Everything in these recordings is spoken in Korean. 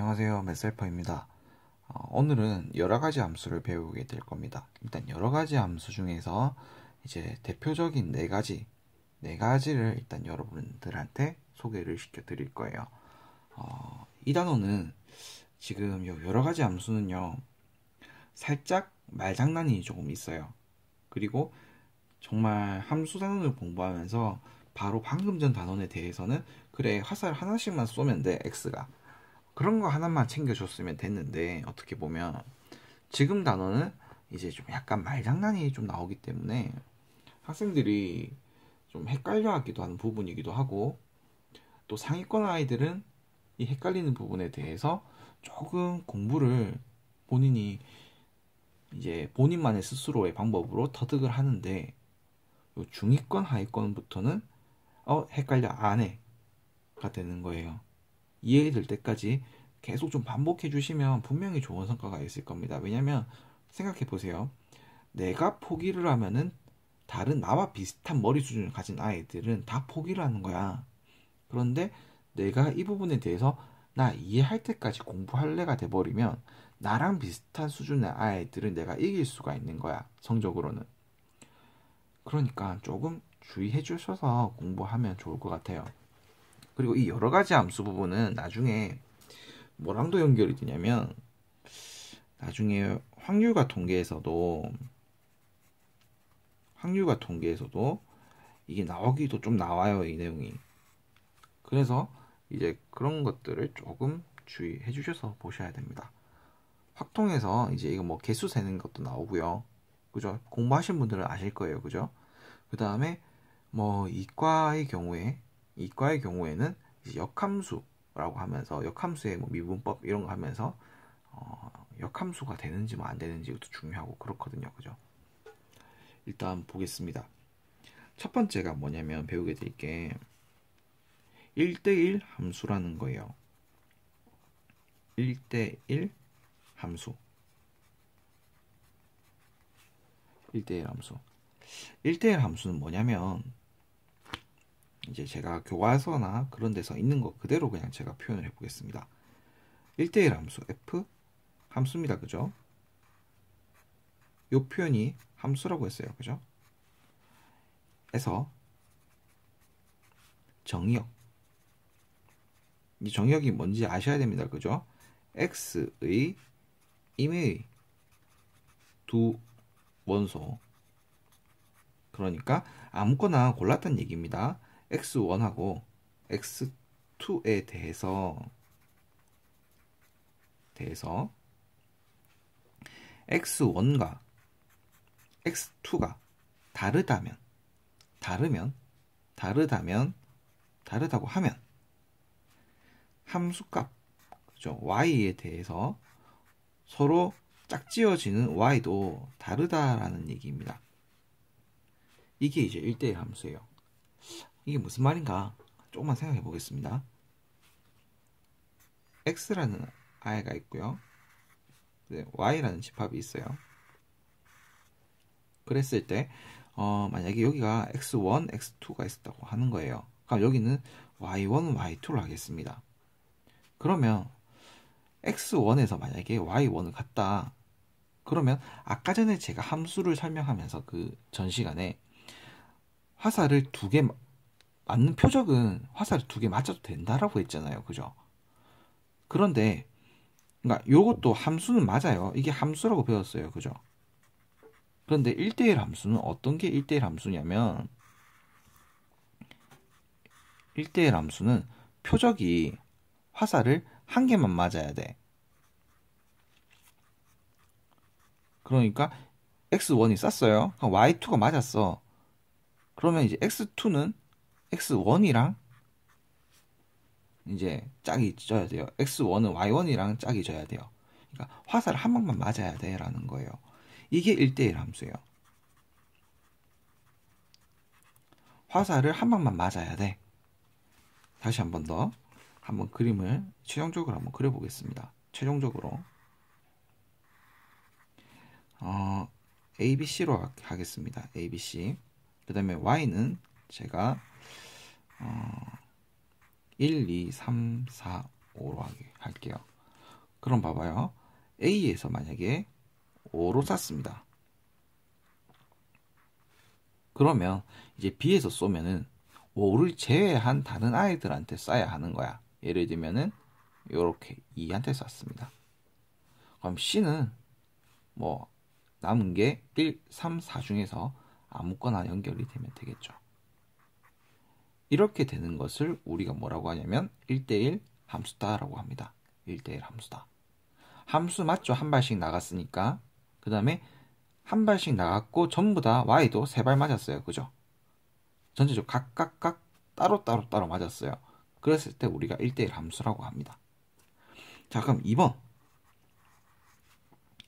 안녕하세요, 맷셀퍼입니다. 오늘은 여러가지 함수를 배우게 될 겁니다. 일단 여러가지 함수 중에서 이제 대표적인 네 가지를 일단 여러분들한테 소개를 시켜 드릴 거예요. 이 단어는 지금 여러가지 함수는요, 살짝 말장난이 조금 있어요. 그리고 정말 함수 단원을 공부하면서 바로 방금 전 단원에 대해서는 그래, 화살 하나씩만 쏘면 돼, X가. 그런 거 하나만 챙겨줬으면 됐는데, 어떻게 보면 지금 단어는 이제 좀 약간 말장난이 좀 나오기 때문에 학생들이 좀 헷갈려 하기도 하는 부분이기도 하고, 또 상위권 아이들은 이 헷갈리는 부분에 대해서 조금 공부를 본인이 이제 본인만의 스스로의 방법으로 터득을 하는데, 중위권 하위권부터는 헷갈려 안 해가 되는 거예요. 이해될 때까지 계속 좀 반복해 주시면 분명히 좋은 성과가 있을 겁니다. 왜냐면 생각해 보세요. 내가 포기를 하면은 다른 나와 비슷한 머리 수준을 가진 아이들은 다 포기를 하는 거야. 그런데 내가 이 부분에 대해서 나 이해할 때까지 공부할래가 돼버리면 나랑 비슷한 수준의 아이들은 내가 이길 수가 있는 거야. 성적으로는. 그러니까 조금 주의해 주셔서 공부하면 좋을 것 같아요. 그리고 이 여러 가지 함수 부분은 나중에 뭐랑도 연결이 되냐면, 나중에 확률과 통계에서도 이게 나오기도 좀 나와요, 이 내용이. 그래서 이제 그런 것들을 조금 주의해 주셔서 보셔야 됩니다. 확통에서 이제 이거 뭐 개수 세는 것도 나오고요. 그죠? 공부하신 분들은 아실 거예요. 그죠? 그 다음에 뭐 이과의 경우에는 이제 역함수라고 하면서 역함수의 뭐 미분법 이런 거 하면서 역함수가 되는지 뭐 안 되는지 이것도 중요하고 그렇거든요. 그죠? 일단 보겠습니다. 첫 번째가 뭐냐면 배우게 될 게 1대1 함수라는 거예요. 1대1 함수. 1대1 함수. 1대1 함수는 뭐냐면 이제 제가 교과서나 그런 데서 있는 거 그대로 그냥 제가 표현을 해보겠습니다. 1대1 함수 F 함수입니다. 그죠? 이 표현이 함수라고 했어요. 그죠? 에서 정의역. 이 정의역이 뭔지 아셔야 됩니다. 그죠? X의 임의의 두 원소. 그러니까 아무거나 골랐다는 얘기입니다. X1하고 X2에 대해서 X1과 X2가 다르다고 하면 함수값, 그죠? Y에 대해서 서로 짝지어지는 Y도 다르다라는 얘기입니다. 이게 이제 1대1 함수예요. 이게 무슨 말인가? 조금만 생각해 보겠습니다. X라는 아이가 있고요. Y라는 집합이 있어요. 그랬을 때 만약에 여기가 X1, X2가 있었다고 하는 거예요. 그럼 여기는 Y1, Y2를 하겠습니다. 그러면 X1에서 만약에 Y1을 갖다, 그러면 아까 전에 제가 함수를 설명하면서 그 전 시간에 화살을 두 개 맞는 표적은 화살을 두 개 맞아도 된다라고 했잖아요. 그죠? 그런데 그러니까 요것도 함수는 맞아요. 이게 함수라고 배웠어요. 그죠? 그런데 1대1 함수는 어떤 게 1대1 함수냐면 1대1 함수는 표적이 화살을 한 개만 맞아야 돼. 그러니까 X1이 쐈어요. 그럼 Y2가 맞았어. 그러면 이제 X2는 X1이랑 이제 짝이 져야 돼요. X1은 Y1이랑 짝이 져야 돼요. 그러니까 화살을 한 방만 맞아야 돼라는 거예요. 이게 1대1 함수예요. 화살을 한 방만 맞아야 돼. 다시 한 번 더 한번 그림을 최종적으로 한번 그려보겠습니다. 최종적으로 ABC로 하겠습니다. ABC. 그 다음에 Y는 제가 1, 2, 3, 4, 5로 할게요. 그럼 봐봐요. A에서 만약에 5로 쐈습니다. 그러면 이제 B에서 쏘면은 5를 제외한 다른 아이들한테 쏴야 하는 거야. 예를 들면은 요렇게 2한테 쐈습니다. 그럼 C는 뭐 남은 게 1, 3, 4 중에서 아무거나 연결이 되면 되겠죠. 이렇게 되는 것을 우리가 뭐라고 하냐면 1대1 함수다라고 합니다. 1대1 함수다. 함수 맞죠? 한 발씩 나갔으니까. 그 다음에 한 발씩 나갔고 전부 다 Y도 3발 맞았어요. 그죠? 전체적으로 각각 따로 맞았어요. 그랬을 때 우리가 1대1 함수라고 합니다. 자, 그럼 2번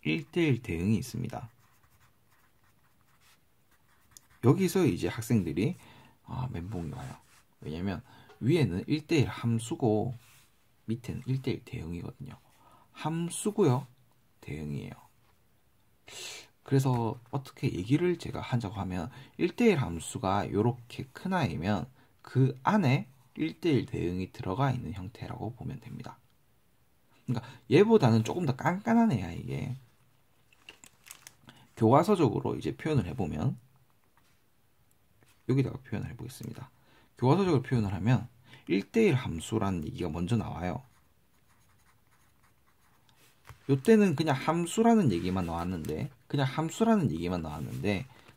1대1 대응이 있습니다. 여기서 이제 학생들이 멘붕이 와요. 왜냐면 위에는 1대1 함수고 밑에는 1대1 대응이거든요. 함수고요. 대응이에요. 그래서 어떻게 얘기를 제가 하자고 하면 1대1 함수가 이렇게 큰 아이면 그 안에 1대1 대응이 들어가 있는 형태라고 보면 됩니다. 그러니까 얘보다는 조금 더 깐깐한 애야 이게. 교과서적으로 이제 표현을 해보면 여기다가 표현을 해보겠습니다. 교과서적으로 표현을 하면 1대1 함수라는 얘기가 먼저 나와요. 요때는 그냥 함수라는 얘기만 나왔는데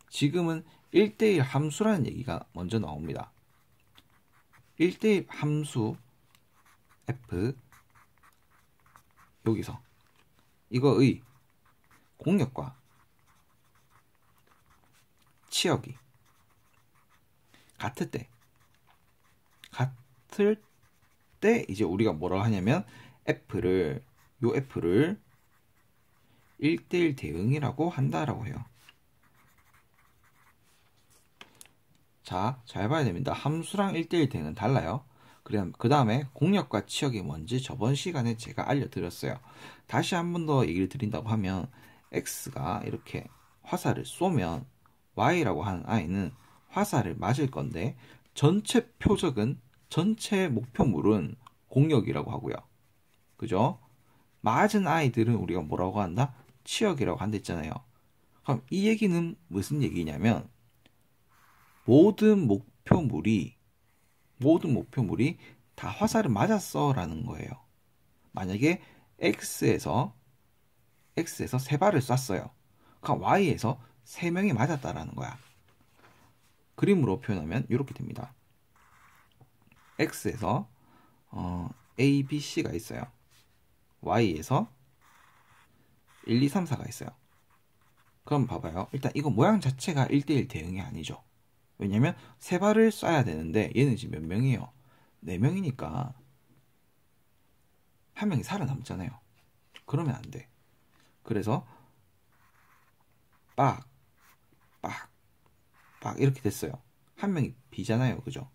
지금은 1대1 함수라는 얘기가 먼저 나옵니다. 1대1 함수 f 여기서 이거의 공역과 치역이 같을 때 이제 우리가 뭐라 하냐면 f를 1대1 대응이라고 한다라고 해요. 자, 잘 봐야 됩니다. 함수랑 1대1 대응은 달라요. 그 다음에 공역과 치역이 뭔지 저번 시간에 제가 알려드렸어요. 다시 한 번 더 얘기를 드린다고 하면 X가 이렇게 화살을 쏘면 Y라고 하는 아이는 화살을 맞을 건데 전체 목표물은 공역이라고 하고요. 그죠? 맞은 아이들은 우리가 뭐라고 한다? 치역이라고 한다 했잖아요. 그럼 이 얘기는 무슨 얘기냐면 모든 목표물이 다 화살을 맞았어 라는 거예요. 만약에 X에서 3발을 쐈어요. 그럼 Y에서 3명이 맞았다라는 거야. 그림으로 표현하면 이렇게 됩니다. X에서 A, B, C가 있어요. Y에서 1, 2, 3, 4가 있어요. 그럼 봐봐요. 일단 이거 모양 자체가 1대1 대응이 아니죠. 왜냐면 3발을 쏴야 되는데 얘는 지금 몇 명이에요? 4명이니까 한 명이 살아남잖아요. 그러면 안 돼. 그래서 빡 이렇게 됐어요. 한 명이 비잖아요. 그죠?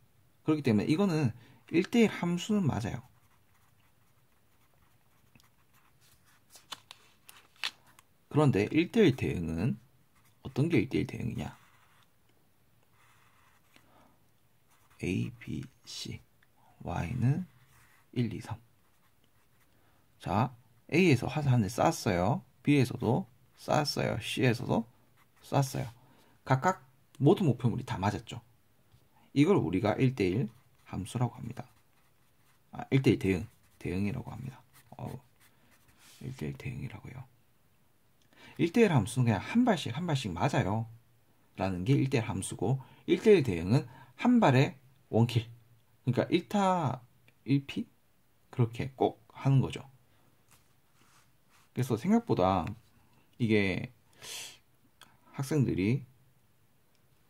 그렇기 때문에 이거는 1대1 함수는 맞아요. 그런데 1대1 대응은 어떤 게 1대1 대응이냐? A, B, C Y는 1, 2, 3. 자, A에서 화살 한 대 쐈어요. B에서도 쐈어요. C에서도 쐈어요. 각각 모든 목표물이 다 맞았죠. 이걸 우리가 1대1 함수라고 합니다. 1대1 대응이라고 합니다. 1대1 대응이라고요. 1대1 함수는 그냥 한 발씩 맞아요. 라는 게 1대1 함수고 1대1 대응은 한 발에 원킬. 그러니까 1타 1피? 그렇게 꼭 하는 거죠. 그래서 생각보다 이게 학생들이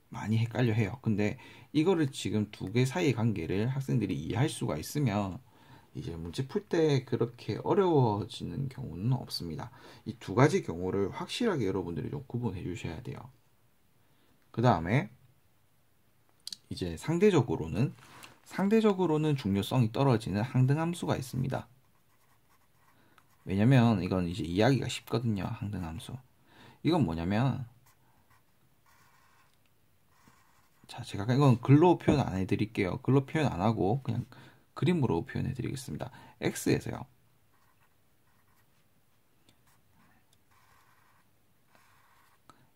많이 헷갈려 해요. 근데 이거를 지금 두 개 사이의 관계를 학생들이 이해할 수가 있으면 이제 문제 풀 때 그렇게 어려워지는 경우는 없습니다. 이 두 가지 경우를 확실하게 여러분들이 좀 구분해 주셔야 돼요. 그 다음에 이제 상대적으로는 중요성이 떨어지는 항등함수가 있습니다. 왜냐면 이건 이제 이해하기가 쉽거든요. 항등함수. 이건 뭐냐면 자, 제가 이건 글로 표현 안 해드릴게요. 글로 표현 안 하고 그냥 그림으로 표현해 드리겠습니다. X에서요.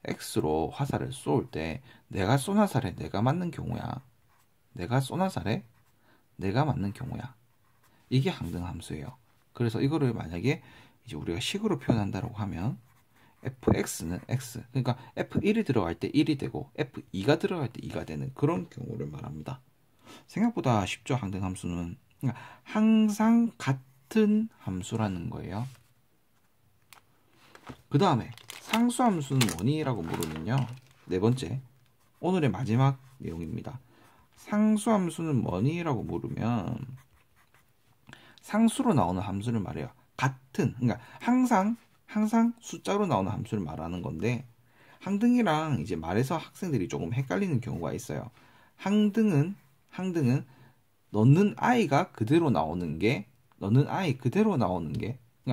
x로 화살을 쏠 때 내가 쏜 화살에 내가 맞는 경우야. 내가 쏜 화살에 내가 맞는 경우야. 이게 항등함수예요. 그래서 이거를 만약에 이제 우리가 식으로 표현한다고 하면 fx는 x, 그러니까 f1이 들어갈 때 1이 되고 f2가 들어갈 때 2가 되는 그런 경우를 말합니다. 생각보다 쉽죠, 항등함수는. 그러니까 항상 같은 함수라는 거예요. 그 다음에 상수함수는 뭐니라고 물으면요, 네 번째, 오늘의 마지막 내용입니다. 상수함수는 뭐니라고 물으면 상수로 나오는 함수를 말해요. 같은, 그러니까 항상 숫자로 나오는 함수를 말하는 건데, 항등이랑 이제 말해서 학생들이 조금 헷갈리는 경우가 있어요. 항등은 넣는 i가 그대로 나오는 게, 그러니까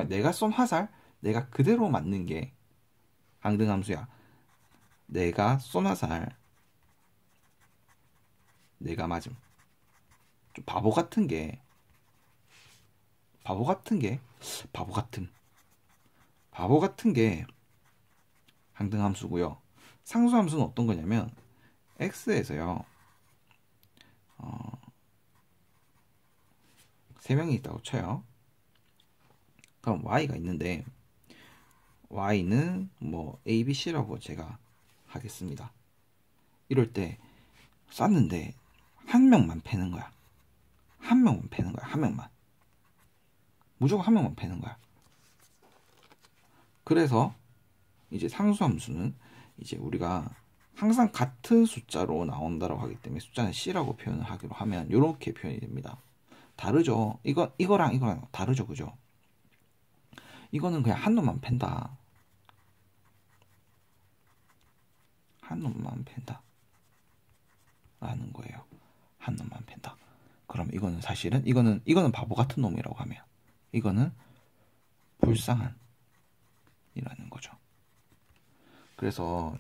내가 쏜 화살 내가 그대로 맞는 게 항등함수야. 내가 쏜 화살 내가 맞음. 좀 바보 같은 게 항등함수고요. 상수함수는 어떤 거냐면 x에서요, 3명이 있다고 쳐요. 그럼 y가 있는데 y는 뭐 a, b, c라고 제가 하겠습니다. 이럴 때 쐈는데 한 명만 패는 거야. 한 명만. 무조건 한 명만 패는 거야. 그래서 이제 상수함수는 이제 우리가 항상 같은 숫자로 나온다고 하기 때문에 숫자는 c라고 표현을 하기로 하면 이렇게 표현이 됩니다. 다르죠? 이거랑 다르죠, 그죠? 이거는 그냥 한 놈만 팬다. 한 놈만 팬다. 라는 거예요. 한 놈만 팬다. 그럼 이거는 사실은 이거는 바보 같은 놈이라고 하면 이거는 불쌍한 이라는 거죠. 그래서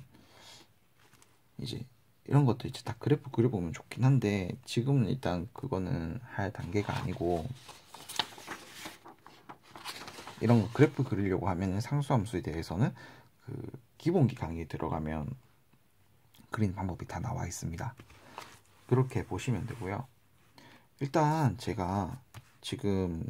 이제 이런 것도 이제 다 그래프 그려보면 좋긴 한데 지금은 일단 그거는 할 단계가 아니고, 이런 거 그래프 그리려고 하면 상수함수에 대해서는 그 기본기 강의에 들어가면 그리는 방법이 다 나와 있습니다. 그렇게 보시면 되고요. 일단 제가 지금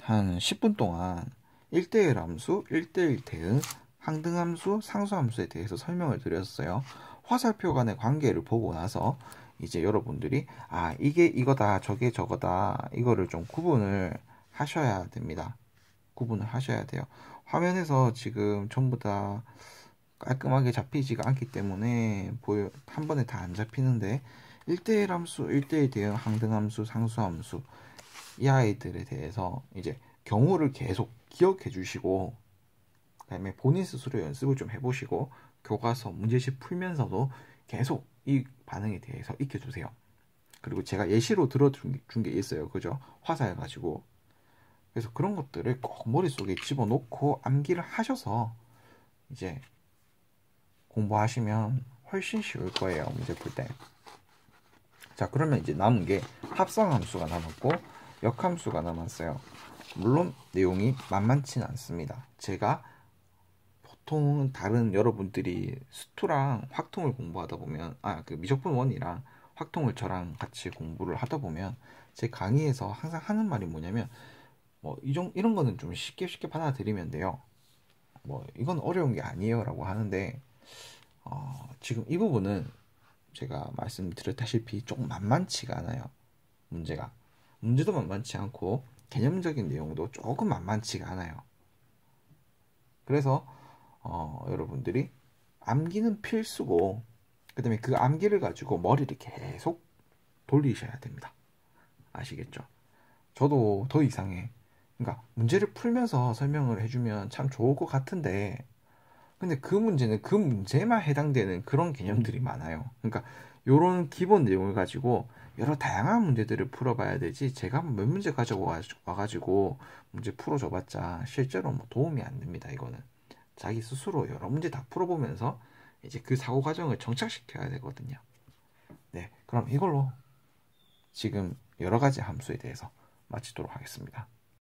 한 10분 동안 1대1 함수, 1대1 대응, 항등함수, 상수함수에 대해서 설명을 드렸어요. 화살표 간의 관계를 보고 나서 이제 여러분들이 이게 이거다, 저게 저거다, 이거를 좀 구분을 하셔야 됩니다. 구분을 하셔야 돼요. 화면에서 지금 전부 다 깔끔하게 잡히지가 않기 때문에 한 번에 다 안 잡히는데 1대1 함수, 1대1 대응, 항등함수, 상수함수, 이 아이들에 대해서 이제 경우를 계속 기억해 주시고, 그 다음에 본인 스스로 연습을 좀 해보시고, 교과서 문제집 풀면서도 계속 이 반응에 대해서 익혀주세요. 그리고 제가 예시로 들어준 게 있어요. 그죠? 화살 가지고. 그래서 그런 것들을 꼭 머릿속에 집어넣고 암기를 하셔서 이제 공부하시면 훨씬 쉬울 거예요, 문제 풀 때. 자, 그러면 이제 남은 게 합성함수가 남았고 역함수가 남았어요. 물론 내용이 만만치는 않습니다. 제가 보통 다른 여러분들이 수투랑 확통을 공부하다 보면 그 미적분 원이랑 확통을 저랑 같이 공부를 하다 보면 제 강의에서 항상 하는 말이 뭐냐면 이런 거는 좀 쉽게 받아들이면 돼요. 이건 어려운 게 아니에요 라고 하는데, 지금 이 부분은 제가 말씀드렸다시피 조금 만만치가 않아요. 문제도 만만치 않고 개념적인 내용도 조금 만만치가 않아요. 그래서 여러분들이 암기는 필수고, 그 다음에 그 암기를 가지고 머리를 계속 돌리셔야 됩니다. 아시겠죠? 저도 더 이상해. 그러니까 문제를 풀면서 설명을 해주면 참 좋을 것 같은데, 근데 그 문제는 그 문제만 해당되는 그런 개념들이 많아요. 그러니까 요런 기본 내용을 가지고 여러 다양한 문제들을 풀어봐야 되지, 제가 몇 문제 가지고 와가지고 문제 풀어줘봤자 실제로 도움이 안 됩니다. 이거는 자기 스스로 여러 문제 다 풀어보면서 이제 그 사고 과정을 정착시켜야 되거든요. 네, 그럼 이걸로 지금 여러 가지 함수에 대해서 마치도록 하겠습니다.